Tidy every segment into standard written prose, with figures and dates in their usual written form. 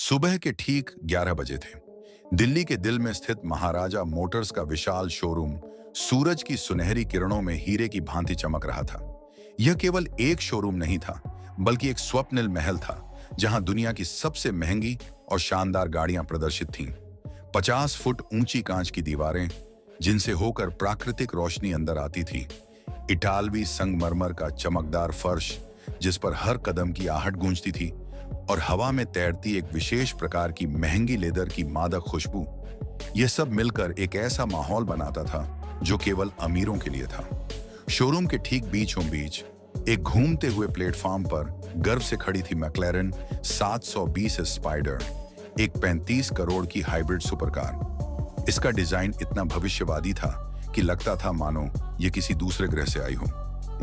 सुबह के ठीक 11 बजे थे। दिल्ली के दिल में स्थित महाराजा मोटर्स का विशाल शोरूम सूरज की सुनहरी किरणों में हीरे की भांति चमक रहा था। यह केवल एक शोरूम नहीं था, बल्कि एक स्वप्निल महल था, जहां दुनिया की सबसे महंगी और शानदार गाड़ियां प्रदर्शित थीं। 50 फुट ऊंची कांच की दीवारें, जिनसे होकर प्राकृतिक रोशनी अंदर आती थी। इटालवी संगमरमर का चमकदार फर्श, जिस पर हर कदम की आहट गूंजती थी, और हवा में तैरती एक विशेष प्रकार की महंगी लेदर की मादक खुशबू। यह सब मिलकर एक ऐसा माहौल बनाता था जो केवल अमीरों के लिए था। शोरूम के ठीक बीचों बीच एक घूमते हुए प्लेटफॉर्म पर गर्व से खड़ी थी मैक्लेरन 720 स्पाइडर, एक 35 करोड़ की हाइब्रिड सुपरकार। इसका डिजाइन इतना भविष्यवादी था कि लगता था मानो ये किसी दूसरे ग्रह से आई हो।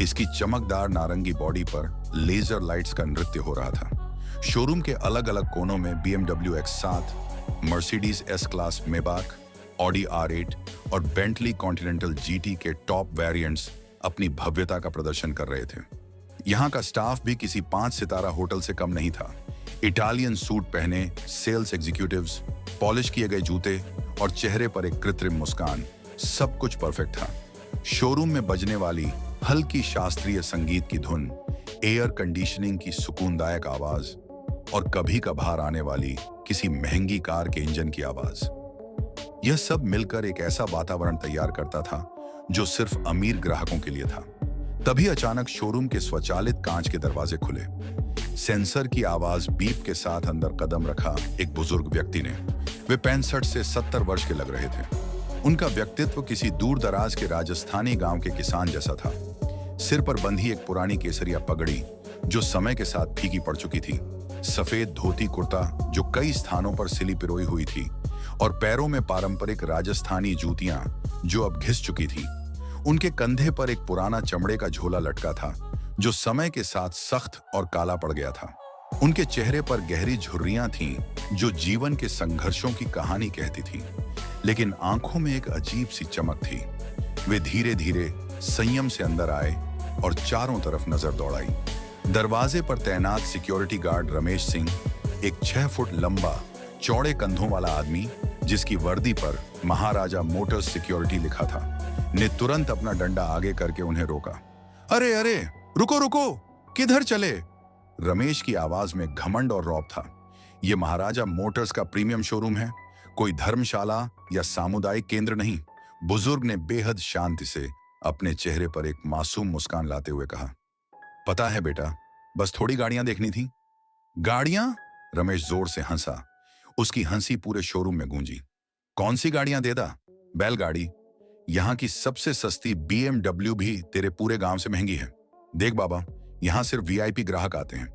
इसकी चमकदार नारंगी बॉडी पर लेजर लाइट्स का नृत्य हो रहा था। शोरूम के अलग अलग कोनों में BMW X7, Mercedes S class Maybach, Audi R8 और बेंटली कॉन्टिनेंटल GT के टॉप वेरिएंट्स अपनी भव्यता का प्रदर्शन कर रहे थे। यहाँ का स्टाफ भी किसी 5 सितारा होटल से कम नहीं था। इटालियन सूट पहने सेल्स एग्जीक्यूटिव्स, पॉलिश किए गए जूते और चेहरे पर एक कृत्रिम मुस्कान, सब कुछ परफेक्ट था। शोरूम में बजने वाली हल्की शास्त्रीय संगीत की धुन, एयर कंडीशनिंग की सुकूनदायक आवाज और कभी कभार आने वाली किसी महंगी कार के इंजन की आवाज, यह सब मिलकर एक ऐसा वातावरण तैयार करता था जो सिर्फ अमीर ग्राहकों के लिए था। तभी अचानक शोरूम के स्वचालित कांच के दरवाजे खुले। सेंसर की आवाज बीप के साथ अंदर कदम रखा एक बुजुर्ग व्यक्ति ने। वे 65 से 70 वर्ष के लग रहे थे। उनका व्यक्तित्व किसी दूर दराज के राजस्थानी गांव के किसान जैसा था। सिर पर बंधी एक पुरानी केसरिया पगड़ी जो समय के साथ फीकी पड़ चुकी थी, सफेद धोती कुर्ता जो कई स्थानों पर सिली पिरोई हुई थी, और पैरों में पारंपरिक राजस्थानी जूतियां जो अब घिस चुकी थी। उनके कंधे पर एक पुराना चमड़े का झोला लटका था जो समय के साथ सख्त और काला पड़ गया था। उनके चेहरे पर गहरी झुर्रियां थीं जो जीवन के संघर्षों की कहानी कहती थी, लेकिन आंखों में एक अजीब सी चमक थी। वे धीरे धीरे संयम से अंदर आए और चारों तरफ नजर दौड़ाई। दरवाजे पर तैनात सिक्योरिटी गार्ड रमेश सिंह, एक 6 फुट लंबा चौड़े कंधों वाला आदमी जिसकी वर्दी पर महाराजा मोटर्स सिक्योरिटी लिखा था, ने तुरंत अपना डंडा आगे करके उन्हें रोका। अरे अरे, रुको रुको, किधर चले? रमेश की आवाज में घमंड और रौब था। यह महाराजा मोटर्स का प्रीमियम शोरूम है, कोई धर्मशाला या सामुदायिक केंद्र नहीं। बुजुर्ग ने बेहद शांति से अपने चेहरे पर एक मासूम मुस्कान लाते हुए कहा, पता है बेटा, बस थोड़ी गाड़ियां देखनी थी। गाड़ियां? रमेश जोर से हंसा। उसकी हंसी पूरे शोरूम में गूंजी। कौन सी गाड़ियां देदा? बैलगाड़ी। यहां की सबसे सस्ती BMW भी तेरे पूरे गांव से महंगी है। देख बाबा, यहां सिर्फ VIP ग्राहक आते हैं।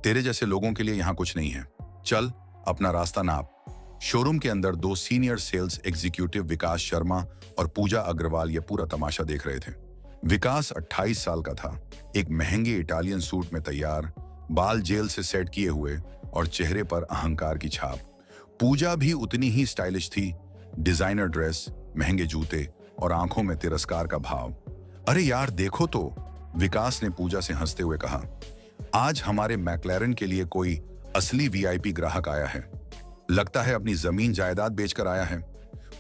तेरे जैसे लोगों के लिए यहां कुछ नहीं है। चल, अपना रास्ता नाप। शोरूम के अंदर 2 सीनियर सेल्स एग्जीक्यूटिव विकास शर्मा और पूजा अग्रवाल यह पूरा तमाशा देख रहे थे। विकास 28 साल का था, एक महंगे इटालियन सूट में तैयार, बाल जेल से सेट किए हुए और चेहरे पर अहंकार की छाप। पूजा भी उतनी ही स्टाइलिश थी, डिजाइनर ड्रेस, महंगे जूते और आंखों में तिरस्कार का भाव। अरे यार देखो तो, विकास ने पूजा से हंसते हुए कहा, आज हमारे मैक्लेरन के लिए कोई असली VIP ग्राहक आया है। लगता है अपनी जमीन जायदाद बेचकर आया है।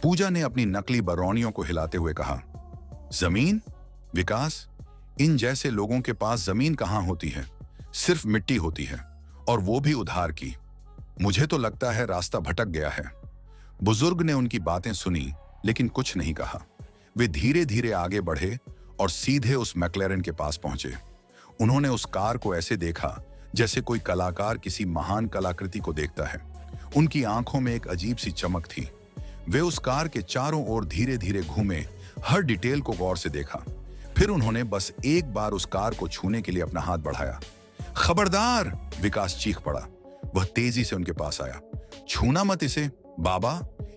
पूजा ने अपनी नकली बरौनियों को हिलाते हुए कहा। जमीन? विकास, इन जैसे लोगों के पास जमीन कहां होती है, सिर्फ मिट्टी होती है, और वो भी उधार की। मुझे तो लगता है रास्ता भटक गया है। बुजुर्ग ने उनकी बातें सुनी लेकिन कुछ नहीं कहा। वे धीरे धीरे आगे बढ़े और सीधे उस मैक्लेरन के पास पहुंचे। उन्होंने उस कार को ऐसे देखा जैसे कोई कलाकार किसी महान कलाकृति को देखता है। उनकी आंखों में एक अजीब सी चमक थी। वे उस कार के चारों ओर धीरे धीरे घूमे, हर डिटेल को गौर से देखा। फिर उन्होंने बस एक बार उस कार को छूने के लिए अपना हाथ बढ़ाया। खबरदार! विकास चीख पड़ा। वह तेजी से उनके पास आया। छूना मत इसे बाबा,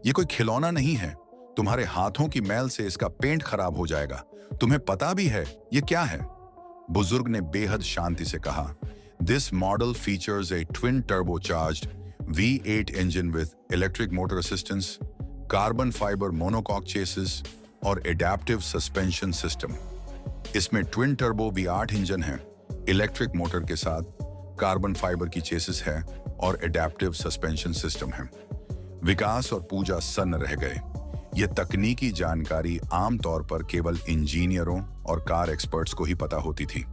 ये कोई खिलौना नहीं है। तुम्हारे हाथों की मैल से इसका पेंट खराब हो जाएगा। तुम्हें पता भी है ये क्या है? बुजुर्ग ने बेहद शांति से कहा, this model features A twin turbocharged V8 engine with electric motor assistance, carbon fibre monocoque chassis और एडेप्टिव सस्पेंशन सिस्टम। इसमें ट्विन टर्बो V8 इंजन है, इलेक्ट्रिक मोटर के साथ कार्बन फाइबर की चेसिस है और एडेप्टिव सस्पेंशन सिस्टम है। विकास और पूजा सन्न रह गए। यह तकनीकी जानकारी आमतौर पर केवल इंजीनियरों और कार एक्सपर्ट्स को ही पता होती थी।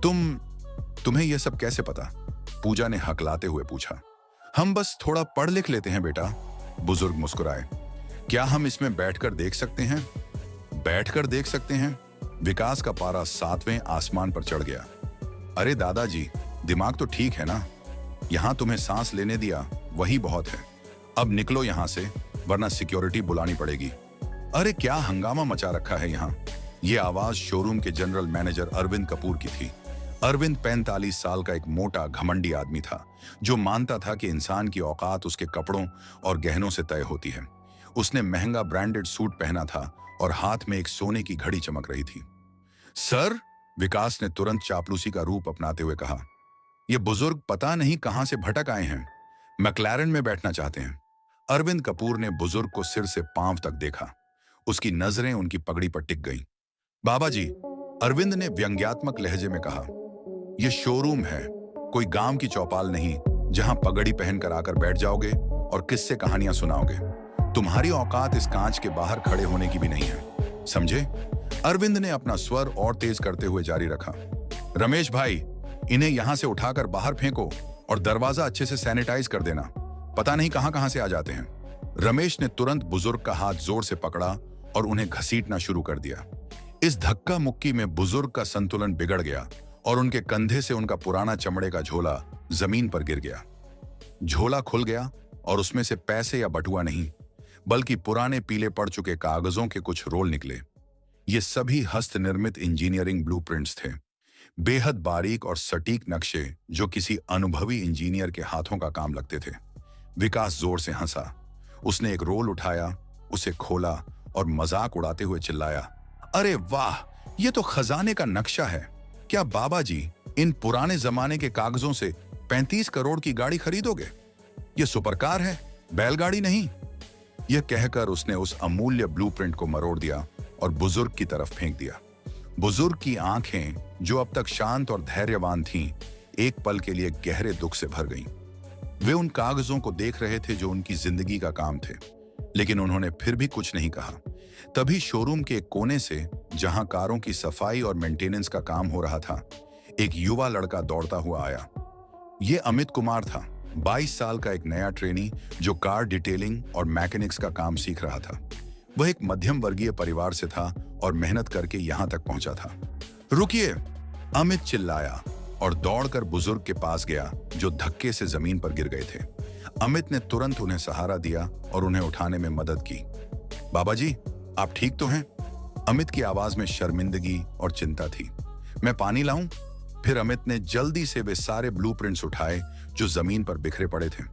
तुम्हें यह सब कैसे पता? पूजा ने हकलाते हुए पूछा। हम बस थोड़ा पढ़ लिख लेते हैं बेटा, बुजुर्ग मुस्कुराए। क्या हम इसमें बैठकर देख सकते हैं? बैठकर देख सकते हैं? विकास का पारा 7वें आसमान पर चढ़ गया। अरे दादाजी, दिमाग तो ठीक है ना? यहां तुम्हें सांस लेने दिया, वही बहुत है। अब निकलो यहां से, वरना सिक्योरिटी बुलानी पड़ेगी। अरे क्या हंगामा मचा रखा है यहाँ? यह आवाज शोरूम के जनरल मैनेजर अरविंद कपूर की थी। अरविंद 45 साल का एक मोटा घमंडी आदमी था, जो मानता था कि इंसान की औकात उसके कपड़ों और गहनों से तय होती है। उसने महंगा ब्रांडेड सूट पहना था और हाथ में एक सोने की घड़ी चमक रही थी। सर, विकास ने तुरंत चापलूसी का रूप अपनाते हुए कहा। ये बुजुर्ग पता नहीं कहां से भटक आए हैं, मैक्लारेन में बैठना चाहते हैं। अरविंद कपूर ने बुजुर्ग को सिर से पांव तक देखा। उसकी नजरें उनकी पगड़ी पर टिक गईं। बाबा जी, अरविंद ने व्यंग्यात्मक लहजे में कहा, यह शोरूम है, कोई गांव की चौपाल नहीं जहां पगड़ी पहनकर आकर बैठ जाओगे और किस्से कहानियां सुनाओगे। तुम्हारी औकात इस कांच के बाहर खड़े होने की भी नहीं है, समझे? अरविंद ने अपना स्वर और तेज करते हुए जारी रखा। रमेश भाई, इन्हें यहां से उठाकर बाहर फेंको और दरवाजा अच्छे से सैनिटाइज कर देना। पता नहीं कहां से आ जाते हैं। रमेश ने तुरंत बुजुर्ग का हाथ जोर से पकड़ा और उन्हें घसीटना शुरू कर दिया। इस धक्का मुक्की में बुजुर्ग का संतुलन बिगड़ गया और उनके कंधे से उनका पुराना चमड़े का झोला जमीन पर गिर गया। झोला खुल गया और उसमें से पैसे या बटुआ नहीं, बल्कि पुराने पीले पड़ चुके कागजों के कुछ रोल निकले। ये सभी हस्तनिर्मित इंजीनियरिंग ब्लूप्रिंट्स थे, बेहद बारीक और सटीक नक्शे जो किसी अनुभवी इंजीनियर के हाथों का काम लगते थे। विकास जोर से हंसा। उसने एक रोल उठाया, उसे खोला और मजाक उड़ाते हुए चिल्लाया, अरे वाह, ये तो खजाने का नक्शा है। क्या बाबा जी इन पुराने जमाने के कागजों से 35 करोड़ की गाड़ी खरीदोगे? ये सुपरकार है, बैलगाड़ी नहीं। यह कहकर उसने उस अमूल्य ब्लूप्रिंट को मरोड़ दिया और बुजुर्ग की तरफ फेंक दिया। बुजुर्ग की आंखें, जो अब तक शांत और धैर्यवान थीं, एक पल के लिए गहरे दुख से भर गईं। वे उन कागजों को देख रहे थे जो उनकी जिंदगी का काम थे, लेकिन उन्होंने फिर भी कुछ नहीं कहा। तभी शोरूम के एक कोने से, जहां कारों की सफाई और मेंटेनेंस का काम हो रहा था, एक युवा लड़का दौड़ता हुआ आया। यह अमित कुमार था, 22 साल का एक नया ट्रेनी जो कार डिटेलिंग और मैकेनिक्स का काम सीख रहा था। वह एक मध्यम वर्गीय परिवार से था और मेहनत करके यहां तक पहुंचा था। रुकिए, अमित चिल्लाया और दौड़कर बुजुर्ग के पास गया जो धक्के से जमीन पर गिर गए थे। अमित ने तुरंत उन्हें सहारा दिया और उन्हें उठाने में मदद की। बाबा जी, आप ठीक तो हैं? अमित की आवाज में शर्मिंदगी और चिंता थी। मैं पानी लाऊं? फिर अमित ने जल्दी से वे सारे ब्लूप्रिंट्स उठाए जो जमीन पर बिखरे पड़े थे।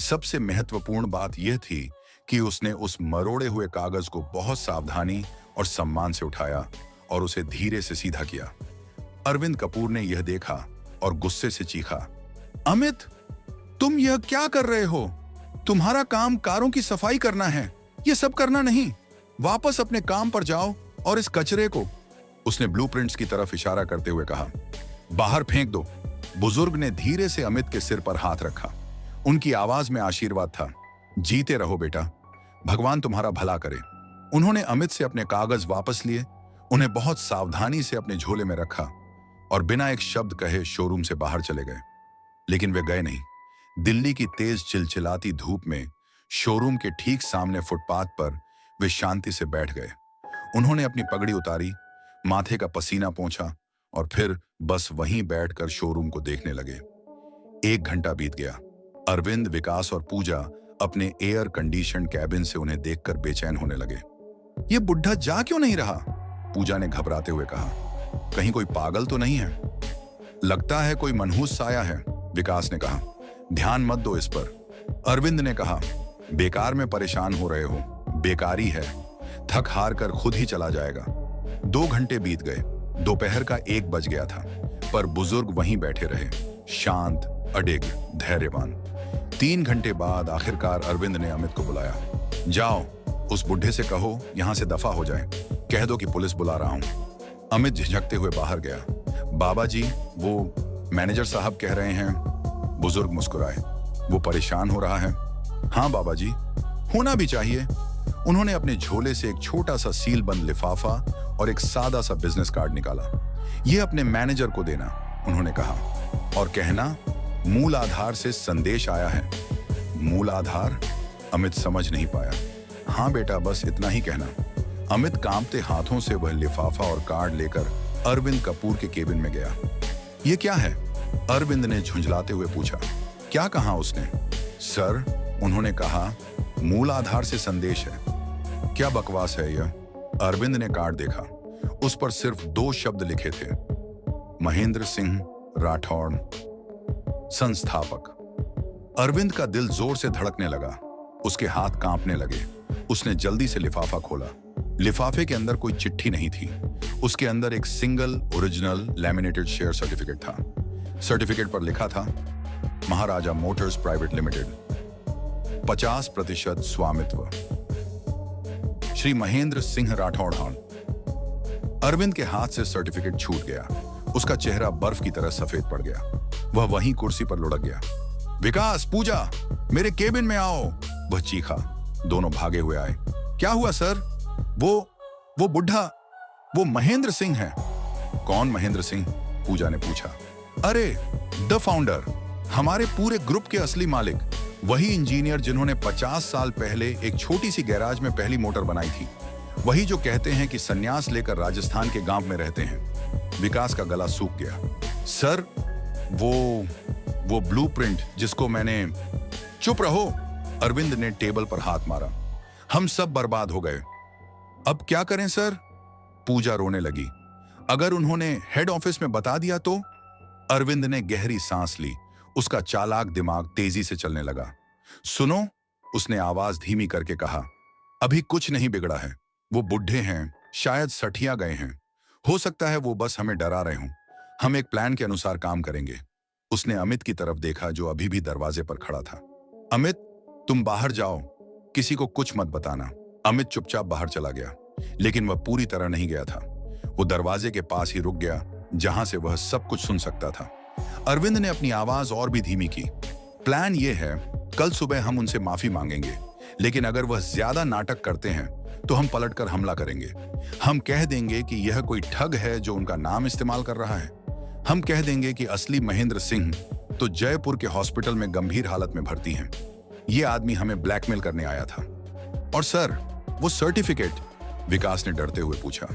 सबसे महत्वपूर्ण बात यह थी कि उसने उस मरोड़े हुए कागज को बहुत सावधानी और सम्मान से उठाया और उसे धीरे से सीधा किया। अरविंद कपूर ने यह देखा और गुस्से से चीखा, अमित, तुम यह क्या कर रहे हो? तुम्हारा काम कारों की सफाई करना है, यह सब करना नहीं। वापस अपने काम पर जाओ और इस कचरे को, उसने ब्लूप्रिंट्स की तरफ इशारा करते हुए कहा, बाहर फेंक दो। बुजुर्ग ने धीरे से अमित के सिर पर हाथ रखा। उनकी आवाज में आशीर्वाद था, जीते रहो बेटा, भगवान तुम्हारा भला करे। उन्होंने अमित से अपने कागज वापस लिए, उन्हें बहुत सावधानी से अपने झोले में रखा और बिना एक शब्द कहे शोरूम से बाहर चले गए। लेकिन वे गए नहीं। दिल्ली की तेज चिलचिलाती धूप में शोरूम के ठीक सामने फुटपाथ पर वे शांति से बैठ गए। उन्होंने अपनी पगड़ी उतारी, माथे का पसीना पोंछा और फिर बस वहीं बैठकर शोरूम को देखने लगे। 1 घंटा बीत गया। अरविंद, विकास और पूजा अपने एयर कंडीशन कैबिन से उन्हें देखकर बेचैन होने लगे। ये बुढ़ा जा क्यों नहीं रहा? पूजा ने घबराते हुए कहा, कहीं कोई पागल तो नहीं है? लगता है कोई मनहूस साया है, विकास ने कहा। ध्यान मत दो इस पर। अरविंद ने कहा, बेकार में परेशान हो रहे हो, बेकारी है, थक हार कर खुद ही चला जाएगा। 2 घंटे बीत गए। दोपहर का 1 बज गया था, पर बुजुर्ग वहीं बैठे रहे, शांत, अडिग, धैर्यवान। 3 घंटे बाद आखिरकार अरविंद ने अमित को बुलाया। जाओ, उस बुढ़े से कहो यहां से दफा हो जाए, कह दो कि पुलिस बुला रहा हूं। अमित झिझकते हुए बाहर गया। बाबा जी, वो मैनेजर साहब कह रहे हैं। बुजुर्ग मुस्कुराए। वो परेशान हो रहा है? हाँ बाबा जी, होना भी चाहिए। उन्होंने अपने झोले से एक छोटा सा सील बंद लिफाफा और एक सादा सा बिजनेस कार्ड निकाला। ये अपने मैनेजर को देना, उन्होंने कहा, और कहना मूल आधार से संदेश आया है। मूल आधार? अमित समझ नहीं पाया। हाँ बेटा, बस इतना ही कहना। अमित कांपते हाथों से वह लिफाफा और कार्ड लेकर अरविंद कपूर के केबिन में गया। ये क्या है? अरविंद ने झुंझलाते हुए पूछा। क्या कहा उसने? सर, उन्होंने कहा मूल आधार से संदेश है। क्या बकवास है यह? अरविंद ने कार्ड देखा। उस पर सिर्फ 2 शब्द लिखे थे, महेंद्र सिंह राठौड़, संस्थापक। अरविंद का दिल जोर से धड़कने लगा, उसके हाथ कांपने लगे। उसने जल्दी से लिफाफा खोला। लिफाफे के अंदर कोई चिट्ठी नहीं थी। उसके अंदर एक single original laminated share certificate था। सर्टिफिकेट पर लिखा था, महाराजा मोटर्स प्राइवेट लिमिटेड, 50% स्वामित्व, श्री महेंद्र सिंह राठौड़। अरविंद के हाथ से सर्टिफिकेट छूट गया। उसका चेहरा बर्फ की तरह सफेद पड़ गया। वह वहीं कुर्सी पर लुढ़क गया। विकास, पूजा, मेरे केबिन में आओ, वह चीखा। दोनों भागे हुए आए। क्या हुआ सर? वो बुढ़ा, वो महेंद्र सिंह है। कौन महेंद्र सिंह? पूजा ने पूछा। अरे, द फाउंडर, हमारे पूरे ग्रुप के असली मालिक, वही इंजीनियर जिन्होंने 50 साल पहले एक छोटी सी गैराज में पहली मोटर बनाई थी, वही जो कहते हैं कि सन्यास लेकर राजस्थान के गांव में रहते हैं। विकास का गला सूख गया। सर, वो ब्लूप्रिंट जिसको मैंने... चुप रहो, अरविंद ने टेबल पर हाथ मारा। हम सब बर्बाद हो गए। अब क्या करें सर? पूजा रोने लगी। अगर उन्होंने हेड ऑफिस में बता दिया तो? अरविंद ने गहरी सांस ली। उसका चालाक दिमाग तेजी से चलने लगा। सुनो, उसने आवाज धीमी करके कहा, अभी कुछ नहीं बिगड़ा है। वो बुढ़े हैं, शायद सठिया गए हैं। हो सकता है वो बस हमें डरा रहे हों। हम एक प्लान के अनुसार काम करेंगे। उसने अमित की तरफ देखा, जो अभी भी दरवाजे पर खड़ा था। अमित, तुम बाहर जाओ, किसी को कुछ मत बताना। अमित चुपचाप बाहर चला गया, लेकिन वह पूरी तरह नहीं गया था। वो दरवाजे के पास ही रुक गया, जहां से वह सब कुछ सुन सकता था। अरविंद ने अपनी आवाज और भी धीमी की। प्लान ये है, कल सुबह हम उनसे माफी मांगेंगे, लेकिन अगर वह ज्यादा नाटक करते हैं तो हम पलटकर हमला करेंगे। हम कह देंगे कि यह कोई ठग है जो उनका नाम इस्तेमाल कर रहा है। हम कह देंगे कि असली महेंद्र सिंह तो जयपुर के हॉस्पिटल में गंभीर हालत में भर्ती हैं। ये आदमी हमें ब्लैकमेल करने आया था। और सर, वो सर्टिफिकेट? विकास ने डरते हुए पूछा।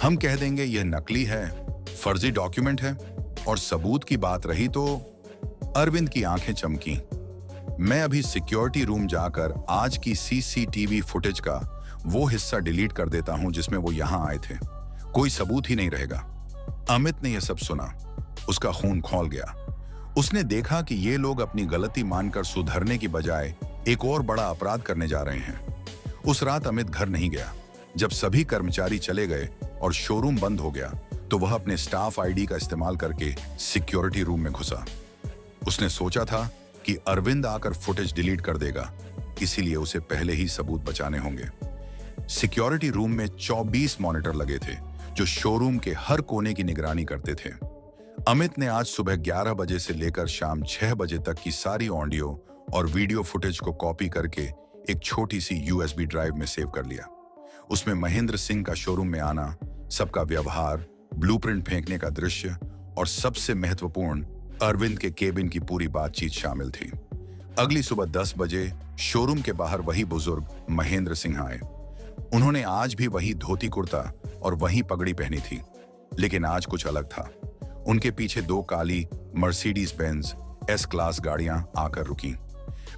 हम कह देंगे यह नकली है, फर्जी डॉक्यूमेंट है। और सबूत की बात रही तो... अरविंद की आंखें चमकी। मैं अभी सिक्योरिटी रूम जाकर आज की सीसीटीवी फुटेज का वो हिस्सा डिलीट कर देता हूं जिसमें वो यहां आए थे। कोई सबूत ही नहीं रहेगा। अमित ने यह सब सुना। उसका खून खौल गया। उसने देखा कि ये लोग अपनी गलती मानकर सुधरने की बजाय एक और बड़ा अपराध करने जा रहे हैं। उस रात अमित घर नहीं गया। जब सभी कर्मचारी चले गए और शोरूम बंद हो गया, तो वह अपने स्टाफ आईडी का इस्तेमाल करके सिक्योरिटी रूम में घुसा। उसने सोचा था कि अरविंद आकर फुटेज डिलीट कर देगा, इसीलिए उसे पहले ही सबूत बचाने होंगे। सिक्योरिटी रूम में 24 मॉनिटर लगे थे, जो शोरूम के हर कोने की निगरानी करते थे। अमित ने आज सुबह 11 बजे से लेकर शाम 6 बजे तक की सारी ऑडियो और वीडियो फुटेज को कॉपी करके एक छोटी सी यूएसबी ड्राइव में सेव कर लिया। उसमें महेंद्र सिंह का शोरूम में आना, सबका व्यवहार, ब्लूप्रिंट फेंकने का दृश्य और सबसे महत्वपूर्ण, अरविंद के केबिन की पूरी बातचीत शामिल थी। अगली सुबह 10 बजे शोरूम के बाहर वही बुजुर्ग महेंद्र सिंह आए। उन्होंने आज भी वही धोती कुर्ता और वही पगड़ी पहनी थी, लेकिन आज कुछ अलग था। उनके पीछे 2 काली मर्सिडीज बेंज एस क्लास गाड़ियां आकर रुकी।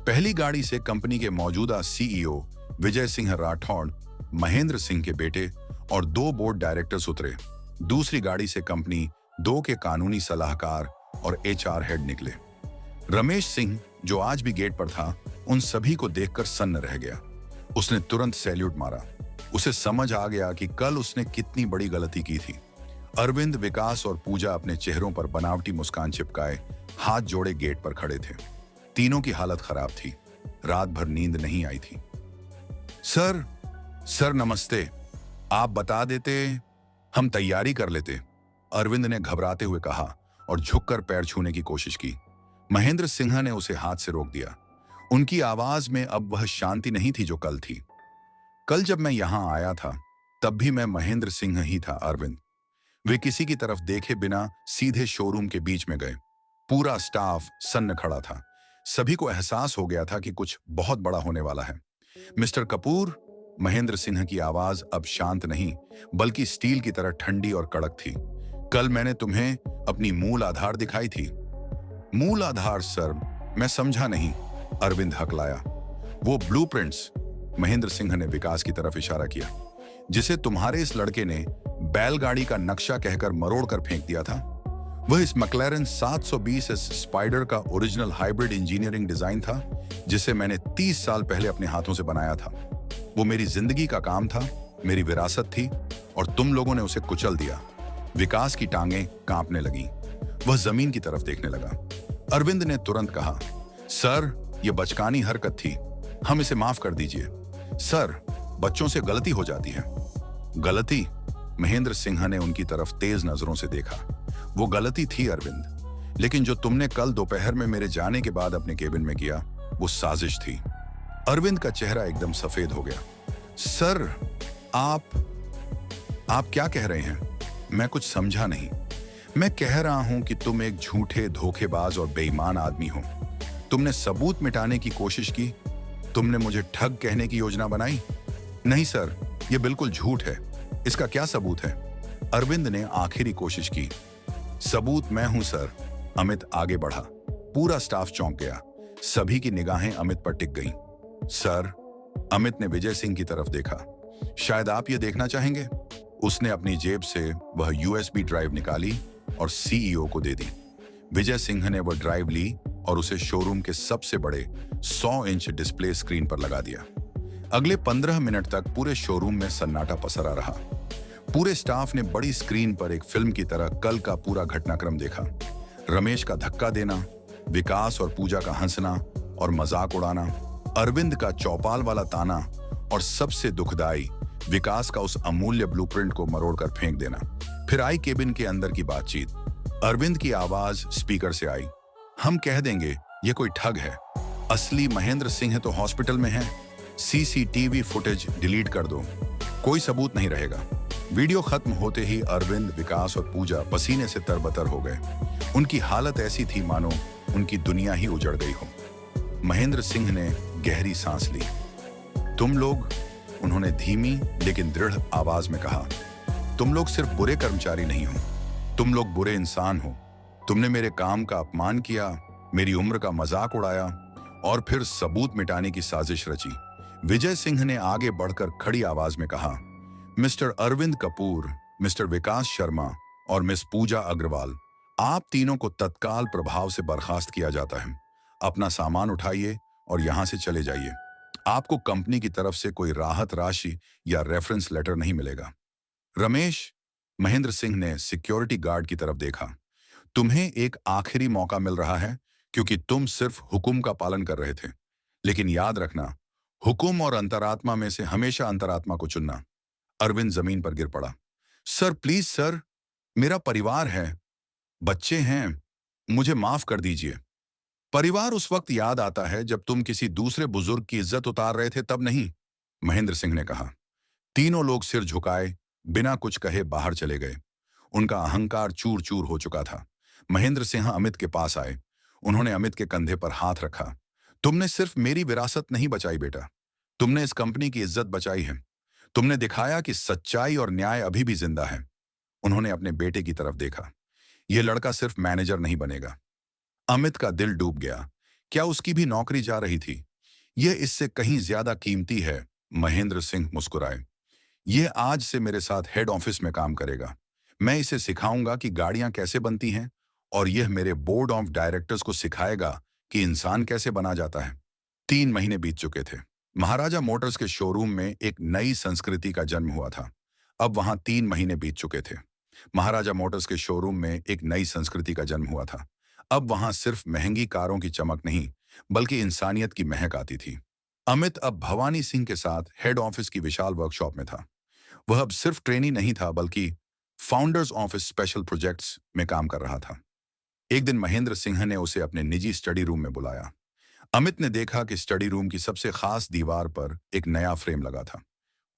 पहली गाड़ी से कंपनी के मौजूदा सीईओ विजय सिंह राठौड़, महेंद्र सिंह के बेटे और 2 बोर्ड डायरेक्टर्स उतरे। दूसरी गाड़ी से कंपनी 2 के कानूनी सलाहकार और एचआर हेड निकले। रमेश सिंह, जो आज भी गेट पर था, उन सभी को देखकर सन्न रह गया। उसने तुरंत सैल्यूट मारा। उसे समझ आ गया कि कल उसने कितनी बड़ी गलती की थी। अरविंद, विकास और पूजा अपने चेहरों पर बनावटी मुस्कान चिपकाए हाथ जोड़े गेट पर खड़े थे। तीनों की हालत खराब थी। रात भर नींद नहीं आई थी। सर नमस्ते, आप बता देते, हम तैयारी कर लेते, अरविंद ने घबराते हुए कहा और झुककर पैर छूने की कोशिश की। महेंद्र सिंह ने उसे हाथ से रोक दिया। उनकी आवाज में अब वह शांति नहीं थी जो कल थी। कल जब मैं यहां आया था तब भी मैं महेंद्र सिंह ही था अरविंद। वे किसी की तरफ देखे बिना सीधे शोरूम के बीच में गए। पूरा स्टाफ सन्न खड़ा था। सभी को एहसास हो गया था कि कुछ बहुत बड़ा होने वाला है। मिस्टर कपूर, महेंद्र सिंह की आवाज अब शांत नहीं बल्कि स्टील की तरह ठंडी और कड़क थी। कल मैंने तुम्हें अपनी मूल आधार दिखाई थी। मूल आधार सर, मैं समझा नहीं, अरविंद हकलाया। वो ब्लूप्रिंट्स, महेंद्र सिंह ने विकास की तरफ इशारा किया, जिसे तुम्हारे इस लड़के ने बैलगाड़ी का नक्शा कहकर मरोड़ कर फेंक दिया था। वह इस मैक्लेरन 720 स्पाइडर का ओरिजिनल हाइब्रिड इंजीनियरिंग डिजाइन था जिसे मैंने 30 साल पहले अपने हाथों से बनाया था। वो मेरी जिंदगी का काम था, मेरी विरासत थी, और तुम लोगों ने उसे कुचल दिया। विकास की टांगें कांपने लगीं। वह जमीन की तरफ देखने लगा। अरविंद ने तुरंत कहा, सर, यह बचकानी हरकत थी, हम इसे माफ कर दीजिए। सर, बच्चों से गलती हो जाती है। गलती? महेंद्र सिंह ने उनकी तरफ तेज नजरों से देखा। वो गलती थी अरविंद, लेकिन जो तुमने कल दोपहर में मेरे जाने के बाद अपने केबिन में किया वो साजिश थी। अरविंद का चेहरा एकदम सफेद हो गया। सर, आप क्या कह रहे हैं? मैं कुछ समझा नहीं। मैं कह रहा हूं कि तुम एक झूठे, धोखेबाज और बेईमान आदमी हो। तुमने सबूत मिटाने की कोशिश की। तुमने मुझे ठग कहने की योजना बनाई। नहीं सर, यह बिल्कुल झूठ है। इसका क्या सबूत है? अरविंद ने आखिरी कोशिश की। सबूत मैं हूं सर। अमित आगे बढ़ा। पूरा स्टाफ चौंक गया। सभी की निगाहें अमित पर टिक गईं। सर, अमित ने विजय सिंह की तरफ देखा। शायद आप ये देखना चाहेंगे। उसने अपनी जेब से वह यूएसबी ड्राइव निकाली और सीईओ को दे दी। विजय सिंह ने वह ड्राइव ली और उसे शोरूम के सबसे बड़े 100 इंच डिस्प्ले स्क्रीन पर लगा दिया। अगले 15 मिनट तक पूरे शोरूम में सन्नाटा पसरा रहा। पूरे स्टाफ ने बड़ी स्क्रीन पर एक फिल्म की तरह कल का पूरा घटनाक्रम देखा। रमेश का धक्का देना, विकास और पूजा का हंसना और मजाक उड़ाना, अरविंद का चौपाल वाला ताना, और सबसे दुखदाई, विकास का उस अमूल्य ब्लूप्रिंट को मरोड़कर फेंक देना। फिर आई केबिन के अंदर की बातचीत। अरविंद की आवाज स्पीकर से आई, हम कह देंगे ये कोई ठग है। असली महेंद्र सिंह तो हॉस्पिटल में है। सीसीटीवी फुटेज डिलीट कर दो, कोई सबूत नहीं रहेगा। वीडियो खत्म होते ही अरविंद, विकास और पूजा पसीने से तरबतर हो गए। उनकी हालत ऐसी थी मानो उनकी दुनिया ही उजड़ गई हो। महेंद्र सिंह ने गहरी सांस ली। तुम लोग, उन्होंने धीमी लेकिन दृढ़ आवाज में कहा, तुम लोग सिर्फ बुरे कर्मचारी नहीं हो, तुम लोग बुरे इंसान हो। तुमने मेरे काम का अपमान किया, मेरी उम्र का मजाक उड़ाया और फिर सबूत मिटाने की साजिश रची। विजय सिंह ने आगे बढ़कर खड़ी आवाज में कहा, मिस्टर अरविंद कपूर, मिस्टर विकास शर्मा और मिस पूजा अग्रवाल, आप तीनों को तत्काल प्रभाव से बर्खास्त किया जाता है। अपना सामान उठाइए और यहां से चले जाइए। आपको कंपनी की तरफ से कोई राहत राशि या रेफरेंस लेटर नहीं मिलेगा। रमेश, महेंद्र सिंह ने सिक्योरिटी गार्ड की तरफ देखा, तुम्हें एक आखिरी मौका मिल रहा है क्योंकि तुम सिर्फ हुक्म का पालन कर रहे थे। लेकिन याद रखना, हुक्म और अंतरात्मा में से हमेशा अंतरात्मा को चुनना। अरविंद जमीन पर गिर पड़ा। सर, प्लीज सर, मेरा परिवार है, बच्चे हैं, मुझे माफ कर दीजिए। परिवार उस वक्त याद आता है जब तुम किसी दूसरे बुजुर्ग की इज्जत उतार रहे थे, तब नहीं, महेंद्र सिंह ने कहा। तीनों लोग सिर झुकाए बिना कुछ कहे बाहर चले गए। उनका अहंकार चूर चूर हो चुका था। महेंद्र सिंह अमित के पास आए। उन्होंने अमित के कंधे पर हाथ रखा। तुमने सिर्फ मेरी विरासत नहीं बचाई बेटा, तुमने इस कंपनी की इज्जत बचाई है। तुमने दिखाया कि सच्चाई और न्याय अभी भी जिंदा है। उन्होंने अपने बेटे की तरफ देखा। यह लड़का सिर्फ मैनेजर नहीं बनेगा। अमित का दिल डूब गया। क्या उसकी भी नौकरी जा रही थी? यह इससे कहीं ज्यादा कीमती है। महेंद्र सिंह मुस्कुराए। यह आज से मेरे साथ हेड ऑफिस में काम करेगा। मैं इसे सिखाऊंगा कि गाड़ियां कैसे बनती हैं, और यह मेरे बोर्ड ऑफ डायरेक्टर्स को सिखाएगा कि इंसान कैसे बना जाता है। 3 महीने बीत चुके थे। महाराजा मोटर्स के शोरूम में एक नई संस्कृति का जन्म हुआ था। अब वहां 3 महीने बीत चुके थे। महाराजा मोटर्स के शोरूम में एक नई संस्कृति का जन्म हुआ था। अब वहां सिर्फ महंगी कारों की चमक नहीं, बल्कि इंसानियत की महक आती थी। अमित अब भवानी सिंह के साथ हेड ऑफिस की विशाल वर्कशॉप में था। वह अब सिर्फ ट्रेनी नहीं था, बल्कि फाउंडर्स ऑफिस स्पेशल प्रोजेक्ट्स में काम कर रहा था। एक दिन महेंद्र सिंह ने उसे अपने निजी स्टडी रूम में बुलाया। अमित ने देखा कि स्टडी रूम की सबसे खास दीवार पर एक नया फ्रेम लगा था।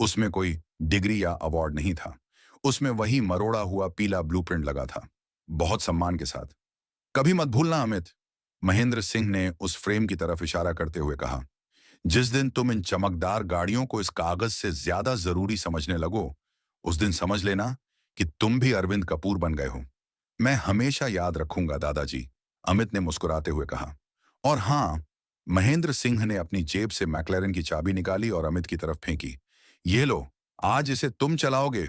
उसमें कोई डिग्री या अवार्ड नहीं था। उसमें वही मरोड़ा हुआ पीला ब्लूप्रिंट लगा था, बहुत सम्मान के साथ। कभी मत भूलना अमित, महेंद्र सिंह ने उस फ्रेम की तरफ इशारा करते हुए कहा। जिस दिन तुम इन चमकदार गाड़ियों को इस कागज से ज्यादा जरूरी समझने लगो, उस दिन समझ लेना कि तुम भी अरविंद कपूर बन गए हो। मैं हमेशा याद रखूंगा दादाजी, अमित ने मुस्कुराते हुए कहा। और हाँ, महेंद्र सिंह ने अपनी जेब से मैक्लेरन की चाबी निकाली और अमित की तरफ फेंकी। ये लो, आज इसे तुम चलाओगे।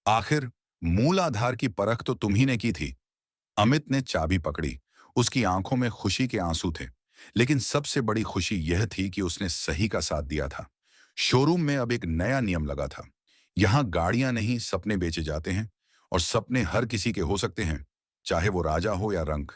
आखिर मूल आधार की परख तो तुम ही ने की थी। अमित ने चाबी पकड़ी। उसकी आंखों में खुशी के आंसू थे, लेकिन सबसे बड़ी खुशी यह थी कि उसने सही का साथ दिया था। शोरूम में अब एक नया नियम लगा था। यहां गाड़ियां नहीं, सपने बेचे जाते हैं, और सपने हर किसी के हो सकते हैं, चाहे वो राजा हो या रंक।